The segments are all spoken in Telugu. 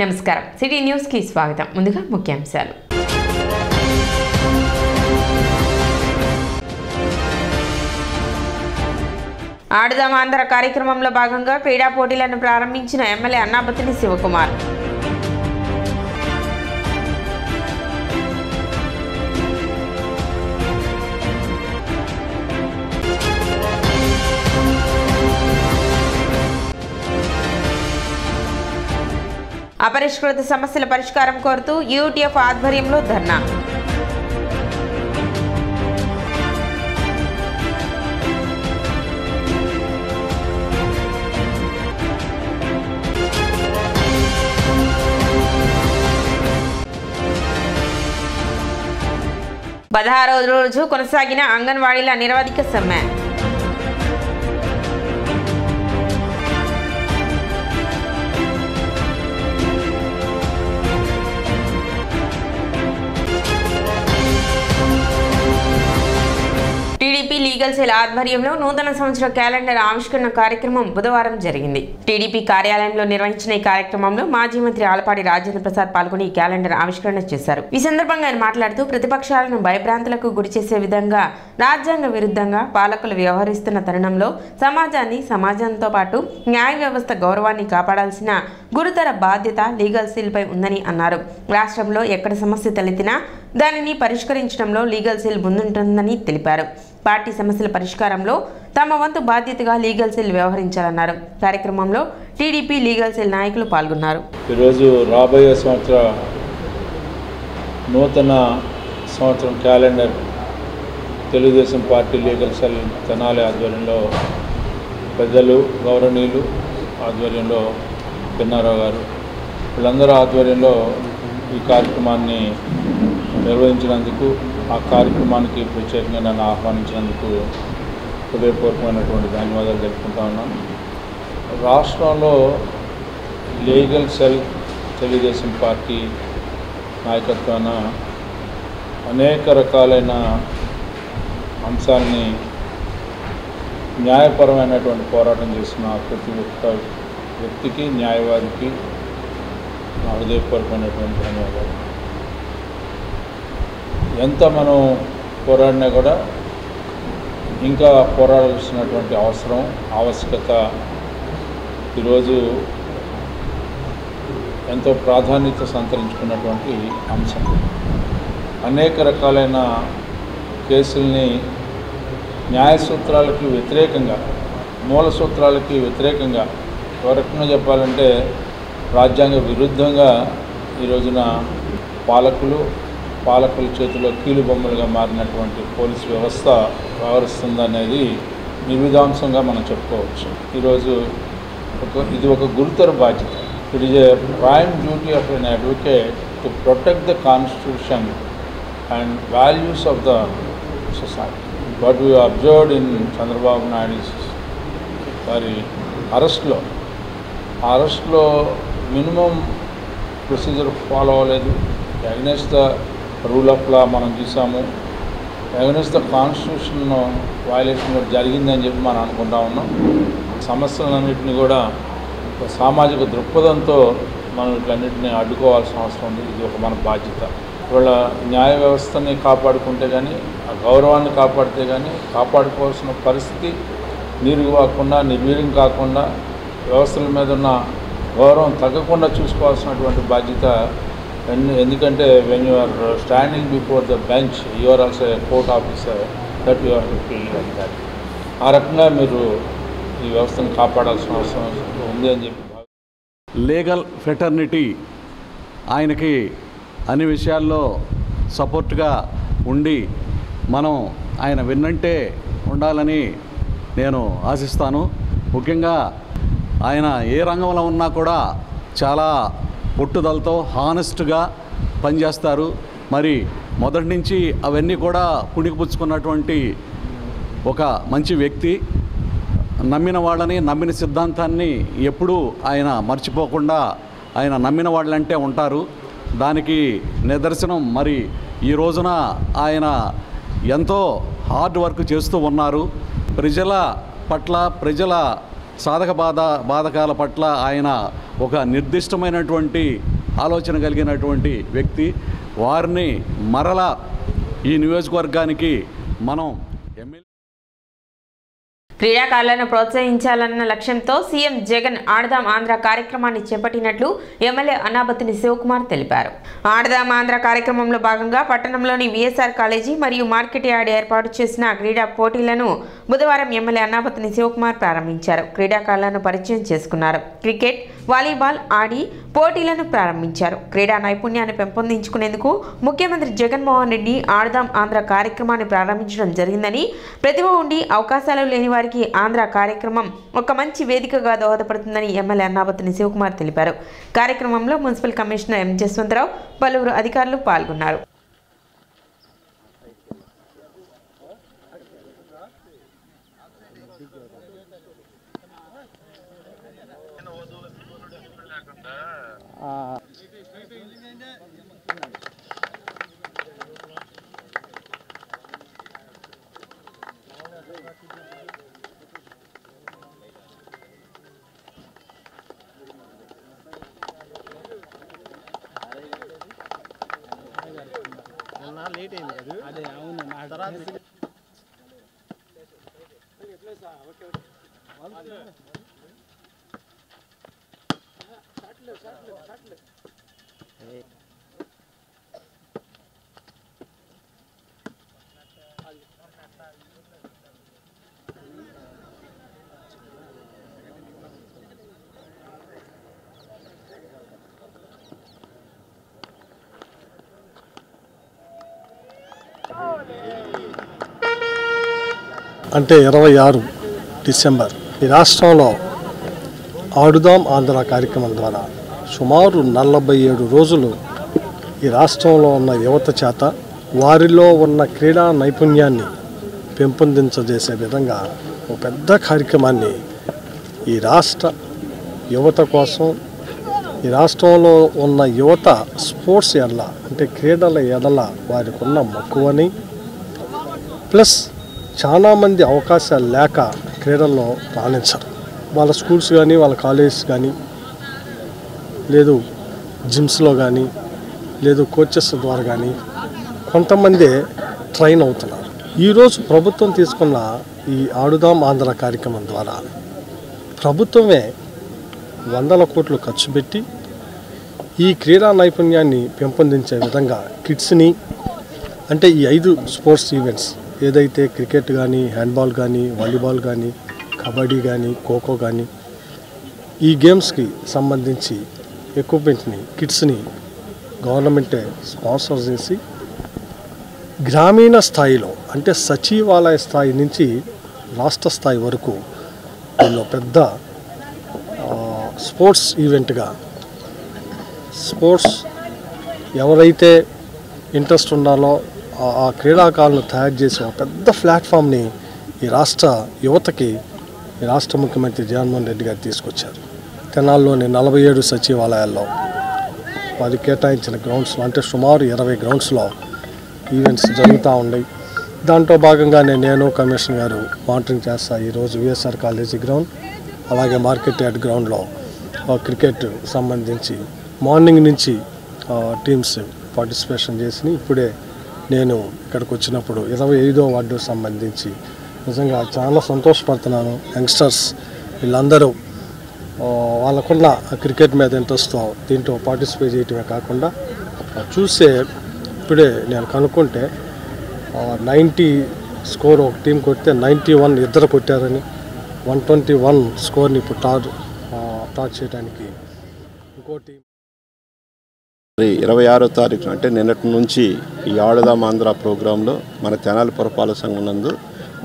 నమస్కారం సిటీ న్యూస్ కి స్వాగతం ముందుగా ముఖ్యాంశాలు ఆడుదాం ఆంధ్ర కార్యక్రమంలో భాగంగా క్రీడా పోటీలను ప్రారంభించిన ఎమ్మెల్యే అన్నాబత్తిని శివకుమార్ అపరిష్కృత సమస్యల పరిష్కారం కోరుతూ యూటీఎఫ్ ఆధ్వర్యంలో ధర్నా పదహారవ రోజు కొనసాగిన అంగన్వాడీల నిరవధిక సమ్మె టీడీపీ లీగల్ సెల్ ఆధ్వర్యంలో నూతన సంవత్సర క్యాలెండర్ ఆవిష్కరణ కార్యక్రమం బుధవారం జరిగింది. టీడీపీ కార్యాలయంలో నిర్వహించిన ఈ కార్యక్రమంలో మాజీ మంత్రి ఆలపాటి రాజేంద్ర ప్రసాద్ పాల్గొని ఈ క్యాలెండర్ ఆవిష్కరణ చేశారు. ఈ సందర్భంగా ఆయన మాట్లాడుతూ ప్రతిపక్షాలను భయభ్రాంతులకు గురి చేసే విధంగా రాజ్యాంగ విరుద్ధంగా పాలకులు వ్యవహరిస్తున్న తరుణంలో సమాజంతో పాటు న్యాయ వ్యవస్థ గౌరవాన్ని కాపాడాల్సిన గురుతర బాధ్యత లీగల్ సెల్ పై ఉందని అన్నారు. రాష్ట్రంలో ఎక్కడ సమస్య తలెత్తినా దానిని పరిష్కరించడంలో లీగల్ సెల్ ముందుంటుందని తెలిపారు. పార్టీ సమస్యల పరిష్కారంలో తమ వంతు బాధ్యతగా లీగల్ సెల్ వ్యవహరించాలన్నారు. కార్యక్రమంలో టీడీపీ లీగల్ సెల్ నాయకులు పాల్గొన్నారు. ఈరోజు రాబోయే నూతన సంవత్సరం calendar Telugu Desam party legal cell Tenali ఆధ్వర్యంలో పెద్దలు గౌరవనీయులు ఆధ్వర్యంలో పిన్నారావు గారు వీళ్ళందరూ ఆధ్వర్యంలో ఈ కార్యక్రమాన్ని నిర్వహించినందుకు ఆ కార్యక్రమానికి ప్రత్యేకంగా నన్ను ఆహ్వానించినందుకు హృదయపూర్వకమైనటువంటి ధన్యవాదాలు తెలుపుకుంటా ఉన్నాను. రాష్ట్రంలో లీగల్ సెల్ తెలుగుదేశం పార్టీ నాయకత్వాన అనేక రకాలైన అంశాలని న్యాయపరమైనటువంటి పోరాటం చేసిన ప్రతి ఒక్క వ్యక్తికి న్యాయవాదికి నా హృదయపూర్వకమైనటువంటి ధన్యవాదాలు. ఎంత మనం పోరాడినా కూడా ఇంకా పోరాడాల్సినటువంటి ఆవశ్యకత ఈరోజు ఎంతో ప్రాధాన్యత సంతరించుకున్నటువంటి అంశం. అనేక రకాలైన కేసుల్ని న్యాయ సూత్రాలకి వ్యతిరేకంగా మూల సూత్రాలకి వ్యతిరేకంగా ఒక రకంగా చెప్పాలంటే రాజ్యాంగ విరుద్ధంగా ఈ రోజున పాలకుల చేతిలో కీలుబొమ్మలుగా మారినటువంటి పోలీసు వ్యవస్థ వ్యవహరిస్తుందనేది నిర్విధాంసంగా మనం చెప్పుకోవచ్చు. ఈరోజు ఇది ఒక గురుతర బాధ్యత. It is a prime duty of an advocate to protect the constitution and values of the society. What we observed in Chandrababu Naidu వారి అరెస్ట్లో మినిమం ప్రొసీజర్ ఫాలో అవ్వలేదు. Against the rule of law మనం చూసాము. అగైనెస్ట్ ద కాన్స్టిట్యూషన్ వయలేషన్ కూడా జరిగిందని చెప్పి మనం అనుకుంటా ఉన్నాం. సమస్యలన్నింటినీ కూడా సామాజిక దృక్పథంతో మనం వీటన్నింటినీ అడ్డుకోవాల్సిన అవసరం ఉంది. ఇది ఒక మన బాధ్యత. ఇవాళ న్యాయ వ్యవస్థని కాపాడుకుంటే కానీ ఆ గౌరవాన్ని కాపాడితే కానీ కాపాడుకోవాల్సిన పరిస్థితి నిర్వీర్యం కాకుండా వ్యవస్థల మీద ఉన్న గౌరవం తగ్గకుండా చూసుకోవాల్సినటువంటి బాధ్యత. ఎందుకంటే when you are standing before the bench you are also a court officer that you are to feel like that. ఆ రకంగా మీరు ఈ వ్యవస్థను కాపాడాల్సిన అవసరం ఉంది అని చెప్పి లీగల్ ఫెటర్నిటీ ఆయనకి అన్ని విషయాల్లో సపోర్ట్గా ఉండి మనం ఆయన విన్నంటే ఉండాలని నేను ఆశిస్తాను. ముఖ్యంగా ఆయన ఏ రంగంలో ఉన్నా కూడా చాలా పట్టుదలతో హానెస్ట్గా పనిచేస్తారు. మరి మొదటి నుంచి అవన్నీ కూడా పుణికిపుచ్చుకున్నటువంటి ఒక మంచి వ్యక్తి. నమ్మిన వాళ్ళని నమ్మిన సిద్ధాంతాన్ని ఎప్పుడూ ఆయన మర్చిపోకుండా ఆయన నమ్మిన వాళ్ళంటే ఉంటారు. దానికి నిదర్శనం మరి ఈ రోజున ఆయన ఎంతో హార్డ్ వర్క్ చేస్తూ ఉన్నారు. ప్రజల పట్ల ప్రజల సాధక బాధకాల పట్ల ఆయన ఒక నిర్దిష్టమైనటువంటి ఆలోచన కలిగినటువంటి వ్యక్తి. వారిని మరలా ఈ నియోజకవర్గానికి మనం ఎమ్మెల్యే క్రీడాకారులను ప్రోత్సహించాలన్న లక్ష్యంతో సీఎం జగన్ ఆడదాం ఆంధ్ర కార్యక్రమాన్ని చేపట్టినట్లు ఎమ్మెల్యే అన్నాబత్తుని శివకుమార్ తెలిపారు. ఆడదాం ఆంధ్ర కార్యక్రమంలో భాగంగా పట్టణంలోని విఎస్ఆర్ కాలేజీ మరియు మార్కెట్ యార్డ్ ఏర్పాటు చేసిన క్రీడా పోటీలను బుధవారం ఎమ్మెల్యే అన్నాబత్తుని శివకుమార్ ప్రారంభించారు. క్రీడాకారులను పరిచయం చేసుకున్నారు. క్రికెట్, వాలీబాల్ ఆడి పోటీలను ప్రారంభించారు. క్రీడా నైపుణ్యాన్ని పెంపొందించుకునేందుకు ముఖ్యమంత్రి జగన్మోహన్ రెడ్డి ఆడదాం ఆంధ్ర కార్యక్రమాన్ని ప్రారంభించడం జరిగిందని, ప్రతిభ ఉండి అవకాశాలు లేని వారికి ఆంధ్ర కార్యక్రమం ఒక మంచి వేదికగా దోహదపడుతుందని ఎమ్మెల్యే అన్నాబత్తుని శివకుమార్ తెలిపారు. కార్యక్రమంలో మున్సిపల్ కమిషనర్ ఎం జస్వంతరావు, పలువురు అధికారులు పాల్గొన్నారు. లేట్ అయింది కదా అదే అవును నా తర్వాత అంటే 26 డిసెంబర్ ఈ రాష్ట్రంలో ఆడుదాం ఆంధ్ర కార్యక్రమం ద్వారా సుమారు 47 రోజులు ఈ రాష్ట్రంలో ఉన్న యువత చేత వారిలో ఉన్న క్రీడా నైపుణ్యాన్ని పెంపొందించజేసే విధంగా ఒక పెద్ద కార్యక్రమాన్ని ఈ రాష్ట్ర యువత కోసం, ఈ రాష్ట్రంలో ఉన్న యువత స్పోర్ట్స్ ఎడల అంటే క్రీడల ఎడల వారికి ఉన్న మక్కువని, ప్లస్ చాలామంది అవకాశాలు లేక క్రీడల్లో రాణించరు. వాళ్ళ స్కూల్స్ కానీ వాళ్ళ కాలేజెస్ కానీ లేదు జిమ్స్లో కానీ లేదు కోచెస్ ద్వారా కానీ కొంతమంది ట్రైన్ అవుతున్నారు. ఈరోజు ప్రభుత్వం తీసుకున్న ఈ ఆడుదాం ఆంధ్ర కార్యక్రమం ద్వారా ప్రభుత్వమే 100 కోట్లు ఖర్చు పెట్టి ఈ క్రీడా నైపుణ్యాన్ని పెంపొందించే విధంగా కిడ్స్ని అంటే ఈ 5 స్పోర్ట్స్ ఈవెంట్స్ ఏదైతే క్రికెట్ కానీ, హ్యాండ్బాల్ కానీ, వాలీబాల్ కానీ, కబడ్డీ కానీ, ఖోఖో కానీ ఈ గేమ్స్కి సంబంధించి ఎక్విప్మెంట్ని కిడ్స్ని గవర్నమెంటే స్పాన్సర్ చేసి గ్రామీణ స్థాయిలో అంటే సచివాలయ స్థాయి నుంచి రాష్ట్ర స్థాయి వరకు దీనిలో పెద్ద స్పోర్ట్స్ ఈవెంట్గా స్పోర్ట్స్ ఎవరైతే ఇంట్రెస్ట్ ఉండాలో ఆ క్రీడాకారులను తయారు చేసి ఒక పెద్ద ప్లాట్ఫామ్ని ఈ రాష్ట్ర యువతకి ఈ రాష్ట్ర ముఖ్యమంత్రి జగన్మోహన్ రెడ్డి గారు తీసుకొచ్చారు. తెనాల్లోని 47 సచివాలయాల్లో వారి కేటాయించిన గ్రౌండ్స్లో అంటే సుమారు 20 గ్రౌండ్స్లో ఈవెంట్స్ జరుగుతూ ఉన్నాయి. దాంట్లో భాగంగానే నేను కమిషనర్ గారు మానిటరింగ్ చేస్తా. ఈరోజు విఎస్ఆర్ కాలేజీ గ్రౌండ్ అలాగే మార్కెట్ యార్డ్ గ్రౌండ్లో క్రికెట్ సంబంధించి మార్నింగ్ నుంచి టీమ్స్ పార్టిసిపేషన్ చేసి ఇప్పుడే నేను ఇక్కడికి వచ్చినప్పుడు 25వ వార్డు సంబంధించి నిజంగా చాలా సంతోషపడుతున్నాను. యంగ్స్టర్స్ వీళ్ళందరూ వాళ్ళకున్న క్రికెట్ మీద ఇంట్రెస్ట్తో దీంట్లో పార్టిసిపేట్ చేయటమే కాకుండా చూసే ఇప్పుడే నేను కనుక్కుంటే 90 స్కోర్ ఒక టీం కొడితే 91 ఇద్దరు కొట్టారని 121 స్కోర్ని ఇప్పుడు టార్చ్ చేయడానికి ఇంకో టీం 26వ తారీఖు అంటే నిన్నటి నుంచి ఈ ఆడుదాం ఆంధ్ర ప్రోగ్రాంలో మన తెనాలి పురపాలక సంఘం నందు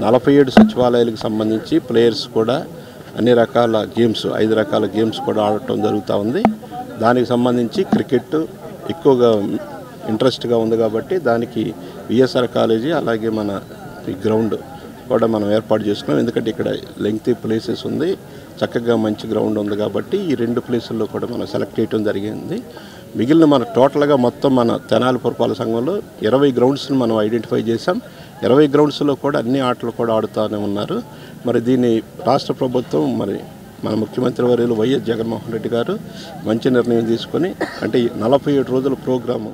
47 సచివాలయాలకు సంబంధించి ప్లేయర్స్ కూడా అన్ని రకాల గేమ్స్ 5 రకాల గేమ్స్ కూడా ఆడటం జరుగుతూ ఉంది. దానికి సంబంధించి క్రికెట్ ఎక్కువగా ఇంట్రెస్ట్గా ఉంది కాబట్టి దానికి విఎస్ఆర్ కాలేజీ అలాగే మన గ్రౌండ్ కూడా మనం ఏర్పాటు చేసుకున్నాం. ఎందుకంటే ఇక్కడ లెంగ్తీ ప్లేసెస్ ఉంది, చక్కగా మంచి గ్రౌండ్ ఉంది కాబట్టి ఈ 2 ప్లేసుల్లో కూడా మనం సెలెక్ట్ చేయడం జరిగింది. మిగిలిన మన టోటల్గా మొత్తం మన తెనాలి పురపాలక సంఘంలో 20 గ్రౌండ్స్ని మనం ఐడెంటిఫై చేసాం. 20 గ్రౌండ్స్లో కూడా అన్ని ఆటలు కూడా ఆడుతూనే ఉన్నారు. మరి దీన్ని రాష్ట్ర ప్రభుత్వం మరి మన ముఖ్యమంత్రి వర్యులు వైఎస్ జగన్మోహన్ రెడ్డి గారు మంచి నిర్ణయం తీసుకొని అంటే 47 రోజుల ప్రోగ్రాము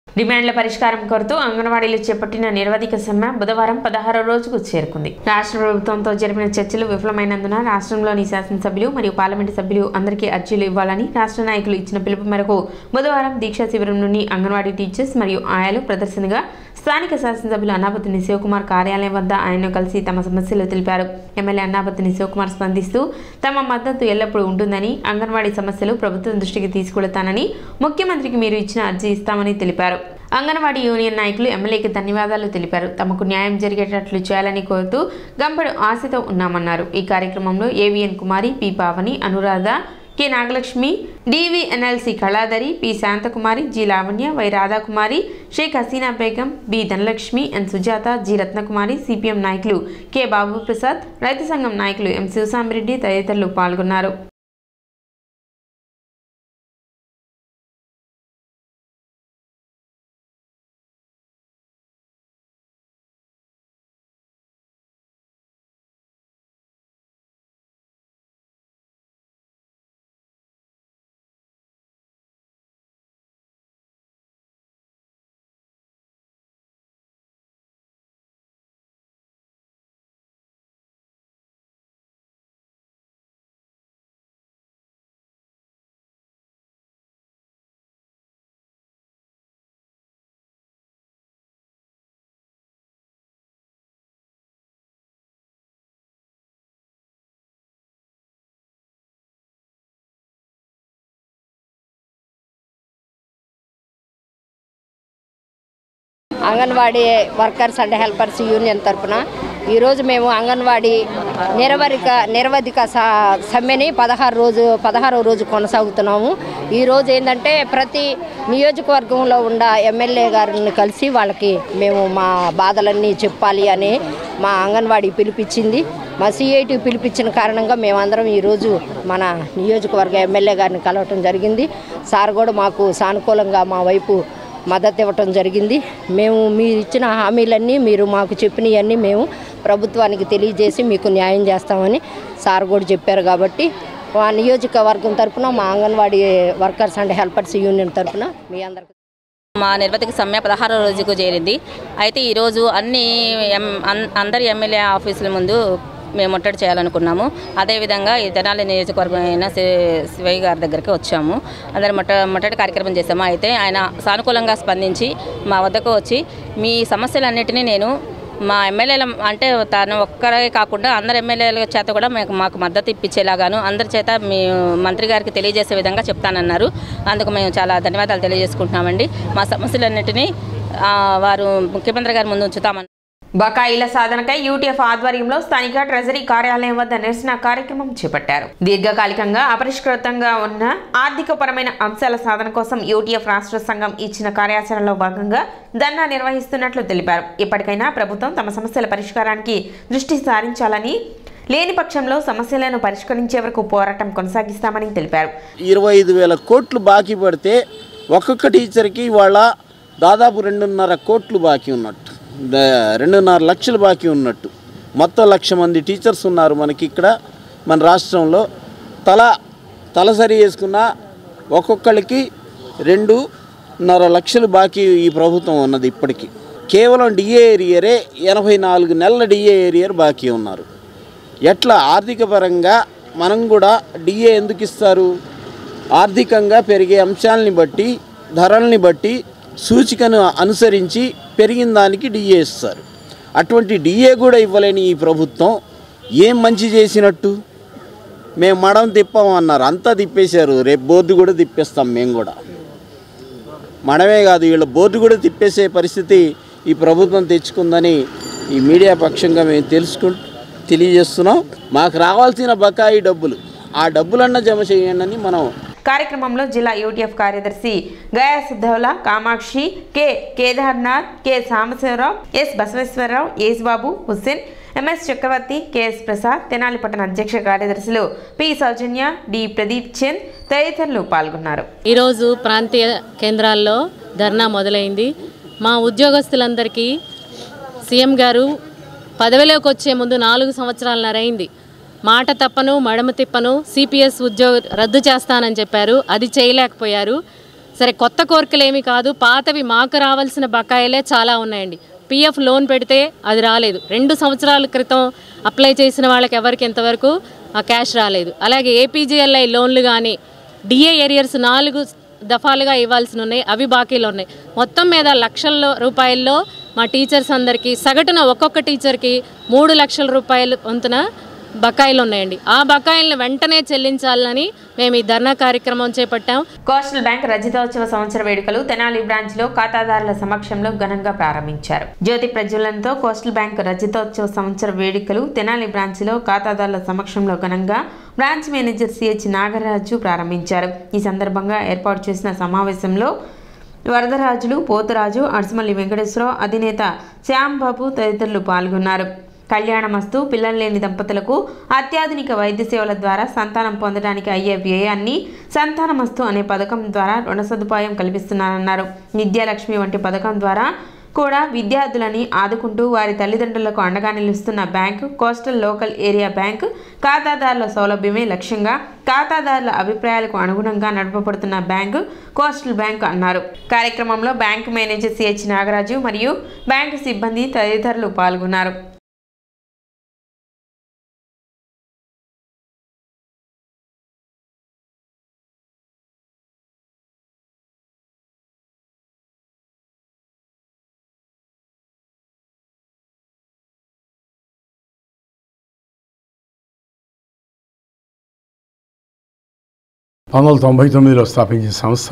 డిమాండ్ల పరిష్కారం కోరుతూ అంగన్వాడీలు చేపట్టిన నిరవధిక సమ్మె బుధవారం 16వ రోజుకు చేరుకుంది. రాష్ట్ర ప్రభుత్వంతో జరిపిన చర్చలు విఫలమైనందున రాష్ట్రంలోని శాసనసభ్యులు మరియు పార్లమెంటు సభ్యులు అందరికీ అర్జీలు ఇవ్వాలని రాష్ట్ర నాయకులు ఇచ్చిన పిలుపు మేరకు బుధవారం దీక్షా శిబిరం నుండి అంగన్వాడీ టీచర్స్ మరియు ఆయాలు ప్రదర్శనగా స్థానిక శాసనసభ్యులు అన్నాపతిని శివకుమార్ కార్యాలయం వద్ద ఆయన్ను కలిసి తమ సమస్యలు తెలిపారు. ఎమ్మెల్యే అన్నాపతిని శివకుమార్ స్పందిస్తూ తమ మద్దతు ఎల్లప్పుడూ ఉంటుందని, అంగన్వాడీ సమస్యలు ప్రభుత్వం దృష్టికి తీసుకెళ్తానని, ముఖ్యమంత్రికి మీరు ఇచ్చిన అర్జీ ఇస్తామని తెలిపారు. అంగన్వాడీ యూనియన్ నాయకులు ఎమ్మెల్యేకి ధన్యవాదాలు తెలిపారు. తమకు న్యాయం జరిగేటట్లు చేయాలని కోరుతూ గంపడు ఆశతో ఉన్నామన్నారు. ఈ కార్యక్రమంలో AVN Kumari, P Pavani, Anuradha, K Nagalakshmi, DVNLC Kaladhari, P Shanthakumari, G Lavanya, Y Radhakumari, Sheikh Haseena Begum, B Dhanalakshmi, N Sujatha, G Ratnakumari, CPM నాయకులు కె బాబు ప్రసాద్, రైతు సంఘం నాయకులు ఎం శివసామిరెడ్డి తదితరులు పాల్గొన్నారు. Anganwadi workers and helpers union తరఫున ఈరోజు మేము అంగన్వాడీ నిరవధిక సమ్మెని 16వ రోజు కొనసాగుతున్నాము. ఈరోజు ఏంటంటే ప్రతి నియోజకవర్గంలో ఉన్న ఎమ్మెల్యే గారిని కలిసి వాళ్ళకి మేము మా బాధలన్నీ చెప్పాలి అని మా అంగన్వాడీ పిలిపించింది. మా సిఐటి పిలిపించిన కారణంగా మేమందరం ఈరోజు మన నియోజకవర్గ ఎమ్మెల్యే గారిని కలవటం జరిగింది. సార్ కూడా మాకు సానుకూలంగా మా వైపు మద్దతు ఇవ్వటం జరిగింది. మేము మీరు ఇచ్చిన హామీలన్నీ, మీరు మాకు చెప్పినవన్నీ మేము ప్రభుత్వానికి తెలియజేసి మీకు న్యాయం చేస్తామని సార్ కూడా చెప్పారు. కాబట్టి మా నియోజకవర్గం తరఫున, మా anganwadi workers and helpers union తరఫున మీ అందరికీ మా నిర్వధిక సమ్మె 16వ రోజుకు చేరింది. అయితే ఈరోజు అందరి ఎమ్మెల్యే ఆఫీసుల ముందు మేము ముట్టడి చేయాలనుకున్నాము. అదేవిధంగా ఈ తెనాలి నియోజకవర్గం అయిన శివయ్య గారి దగ్గరికి వచ్చాము. అందరి ముట్టడి కార్యక్రమం చేసాము. అయితే ఆయన సానుకూలంగా స్పందించి మా వద్దకు వచ్చి మీ సమస్యలన్నిటినీ నేను మా ఎమ్మెల్యేల అంటే తను ఒక్కరే కాకుండా అందరు ఎమ్మెల్యేల చేత కూడా మాకు మద్దతు ఇప్పించేలాగాను అందరి చేత మీ మంత్రి గారికి తెలియజేసే విధంగా చెప్తానన్నారు. అందుకు మేము చాలా ధన్యవాదాలు తెలియజేసుకుంటున్నామండి. మా సమస్యలన్నిటినీ వారు ముఖ్యమంత్రి గారి ముందు ఉంచుతామని. బకాయిల సాధనకై యూటీఎఫ్ ఆధ్వర్యంలో స్థానిక ట్రెజరీ కార్యాలయం వద్ద నిరసన కార్యక్రమం చేపట్టారు. దీర్ఘకాలికంగా అపరిష్కృతంగా ఉన్న ఆర్థికపరమైన అంశాల సాధన కోసం యూటీఎఫ్ రాష్ట్ర సంఘం ఇచ్చిన కార్యాచరణలో భాగంగా ధర్నా నిర్వహిస్తున్నట్లు తెలిపారు. ఇప్పటికైనా ప్రభుత్వం తమ సమస్యల పరిష్కారానికి దృష్టి సారించాలని, లేని పక్షంలో సమస్యలను పరిష్కరించే వరకు పోరాటం కొనసాగిస్తామని తెలిపారు. 25,000 కోట్లు బాకీ పడితే ఒక్కొక్క టీచర్కి ఇవాళ దాదాపు 2.5 కోట్లు బాకీ ఉన్నట్టు, 2.5 లక్షలు బాకీ ఉన్నట్టు. మొత్తం 1,00,000 మంది టీచర్స్ ఉన్నారు మనకి ఇక్కడ మన రాష్ట్రంలో. తలసరి వేసుకున్న ఒక్కొక్కరికి 2.5 లక్షలు బాకీ ఈ ప్రభుత్వం ఉన్నది. ఇప్పటికీ కేవలం డిఏ ఏరియరే 84 నెలల డిఏ ఏరియర్ బాకీ ఉన్నారు. ఎట్లా ఆర్థిక పరంగా మనం కూడా డిఏ ఎందుకు ఇస్తారు? ఆర్థికంగా పెరిగే అంశాలని బట్టి, ధరల్ని బట్టి, సూచికను అనుసరించి పెరిగిన దానికి డిఏ ఇస్తారు. అటువంటి డిఏ కూడా ఇవ్వలేని ఈ ప్రభుత్వం ఏం మంచి చేసినట్టు? మేము మడం తిప్పామన్నారు, అంతా తిప్పేశారు. రేపు బోర్డు కూడా తిప్పేస్తాం మేము కూడా. మడమే కాదు, వీళ్ళ బోర్డు కూడా తిప్పేసే పరిస్థితి ఈ ప్రభుత్వం తెచ్చుకుందని ఈ మీడియా పక్షంగా మేము తెలియజేస్తున్నాం. మాకు రావాల్సిన బకాయి డబ్బులు, ఆ డబ్బులన్నా జమ చేయండి అని మనం. కార్యక్రమంలో జిల్లా యూటీఎఫ్ కార్యదర్శి Gaya Siddhaula, Kamakshi, K Kedarnath, K Sambasivarao, S Basaveswararao, Yesubabu, Hussain, MS Chakravarthi, KS Prasad, Tenali పట్టణ అధ్యక్ష కార్యదర్శులు పి సౌజన్య, డి ప్రదీప్ చంద్ తదితరులు పాల్గొన్నారు. ఈరోజు ప్రాంతీయ కేంద్రాల్లో ధర్నా మొదలైంది. మా ఉద్యోగస్తులందరికీ సీఎం గారు పదవిలోకి వచ్చే ముందు 4 సంవత్సరాలన్నర అయింది. మాట తప్పను మడమ తిప్పను సిపిఎస్ ఉద్యోగ రద్దు చేస్తానని చెప్పారు, అది చేయలేకపోయారు. సరే, కొత్త కోరికలేమీ కాదు, పాతవి మాకు రావాల్సిన బకాయిలే చాలా ఉన్నాయండి. పిఎఫ్ లోన్ పెడితే అది రాలేదు. 2 సంవత్సరాల క్రితం అప్లై చేసిన వాళ్ళకి ఎవరికి ఇంతవరకు ఆ క్యాష్ రాలేదు. అలాగే ఏపీజీఎల్ఐ లోన్లు కానీ డిఏ ఏరియర్స్ 4 దఫాలుగా ఇవ్వాల్సి ఉన్నాయి, అవి బాకీలు ఉన్నాయి. మొత్తం మీద లక్షల రూపాయల్లో మా టీచర్స్ అందరికీ సగటున ఒక్కొక్క టీచర్కి 3 లక్షల రూపాయలు వంతున బకాయిలు ఉన్నాయండి. ఆ బకాయిలను వెంటనే చెల్లించాలని మేము ఈ ధర్నా కార్యక్రమం చేపట్టాం. కోస్టల్ బ్యాంక్ రజతోత్సవ సంవత్సర వేడుకలు తెనాలి బ్రాంచ్ లో ఖాతాదారుల సమక్షంలో ఘనంగా ప్రారంభించారు. జ్యోతి ప్రజ్వలనతో కోస్టల్ బ్యాంక్ రజతోత్సవ సంవత్సర వేడుకలు తెనాలి బ్రాంచ్ లో ఖాతాదారుల సమక్షంలో ఘనంగా బ్రాంచ్ మేనేజర్ సిహెచ్ నాగరాజు ప్రారంభించారు. ఈ సందర్భంగా ఏర్పాటు చేసిన సమావేశంలో వరదరాజులు, పోతురాజు, అర్సమల్లి వెంకటేశ్వరరావు, అధినేత శ్యాంబాబు తదితరులు పాల్గొన్నారు. కళ్యాణమస్తు, పిల్లలు లేని దంపతులకు అత్యాధునిక వైద్య సేవల ద్వారా సంతానం పొందడానికి అయ్యే వ్యయాన్ని సంతానమస్తు అనే పథకం ద్వారా రుణ సదుపాయం కల్పిస్తున్నారన్నారు. విద్యాలక్ష్మి వంటి పథకం ద్వారా కూడా విద్యార్థులని ఆదుకుంటూ వారి తల్లిదండ్రులకు అండగా నిలుస్తున్న bank coastal local area bank ఖాతాదారుల సౌలభ్యమే లక్ష్యంగా ఖాతాదారుల అభిప్రాయాలకు అనుగుణంగా నడపబడుతున్న బ్యాంకు కోస్టల్ బ్యాంకు అన్నారు. కార్యక్రమంలో బ్యాంకు మేనేజర్ సిహెచ్ నాగరాజు మరియు బ్యాంకు సిబ్బంది తదితరులు పాల్గొన్నారు. (1999) స్థాపించిన సంస్థ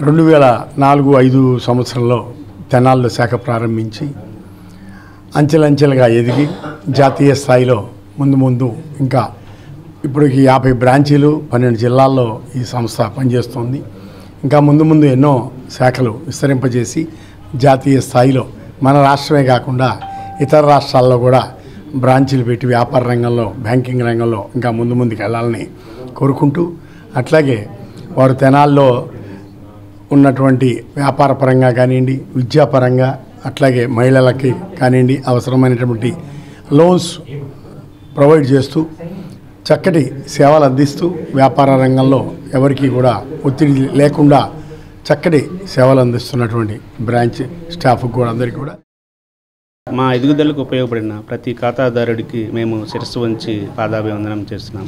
2004-05 సంవత్సరంలో తెనాలిలో శాఖ ప్రారంభించి అంచెలంచెలుగా ఎదిగి జాతీయ స్థాయిలో ముందు ఇంకా ఇప్పటికి 50 బ్రాంచీలు 12 జిల్లాల్లో ఈ సంస్థ పనిచేస్తోంది. ఇంకా ముందు ఎన్నో శాఖలు విస్తరింపజేసి జాతీయ స్థాయిలో మన రాష్ట్రమే కాకుండా ఇతర రాష్ట్రాల్లో కూడా బ్రాంచీలు పెట్టి వ్యాపార రంగంలో, బ్యాంకింగ్ రంగంలో ఇంకా ముందుకు వెళ్ళాలని కోరుకుంటూ, అట్లాగే వారు తెనాల్లో ఉన్నటువంటి వ్యాపార పరంగా కానివ్వండి, విద్యాపరంగా, అట్లాగే మహిళలకి కానివ్వండి అవసరమైనటువంటి లోన్స్ ప్రొవైడ్ చేస్తూ చక్కటి సేవలు అందిస్తూ వ్యాపార రంగంలో ఎవరికి కూడా ఒత్తిడి లేకుండా చక్కటి సేవలు అందిస్తున్నటువంటి బ్రాంచ్ స్టాఫ్కి కూడా అందరికీ కూడా మా ఎదుగుదలకు ఉపయోగపడిన ప్రతి ఖాతాదారుడికి మేము శిరస్సు వంచి పాదాభివందనం చేస్తున్నాం.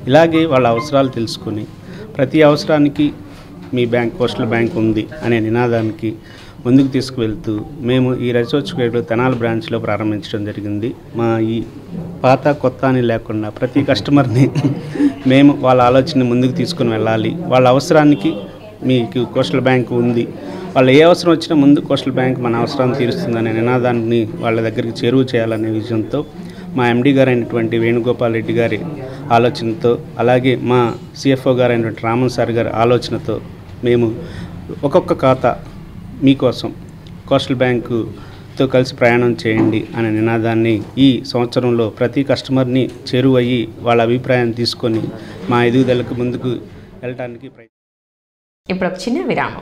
ఇలాగే వాళ్ళ అవసరాలు తెలుసుకొని ప్రతి అవసరానికి మీ బ్యాంక్ కోస్టల్ బ్యాంక్ ఉంది అనే నినాదానికి ముందుకు తీసుకువెళ్తూ మేము ఈ రజతోత్సవ తెనాలి బ్రాంచ్లో ప్రారంభించడం జరిగింది. మా ఈ పాత కొత్త అని లేకుండా ప్రతి కస్టమర్ని మేము వాళ్ళ ఆలోచనని ముందుకు తీసుకుని వెళ్ళాలి. వాళ్ళ అవసరానికి మీకు కోస్టల్ బ్యాంక్ ఉంది, వాళ్ళు ఏ అవసరం వచ్చినా ముందు కోస్టల్ బ్యాంక్ మన అవసరాన్ని తీరుస్తుందనే నినాదాన్ని వాళ్ళ దగ్గరికి చేరువ చేయాలనే విజయంతో మా ఎండీ గారు అయినటువంటి వేణుగోపాల్ రెడ్డి గారి ఆలోచనతో, అలాగే మా సిఎఫ్ఓ గారు అయినటువంటి రామన్ సార్ గారి ఆలోచనతో మేము ఒక్కొక్క ఖాతా మీకోసం కోస్టల్ బ్యాంకుతో కలిసి ప్రయాణం చేయండి అనే నినాదాన్ని ఈ సంవత్సరంలో ప్రతి కస్టమర్ని చేరువయ్యి వాళ్ళ అభిప్రాయాన్ని తీసుకొని మా ఎదుగుదలకు ముందుకు వెళ్ళడానికి ఇప్పుడు ఒక చిన్న విరామం.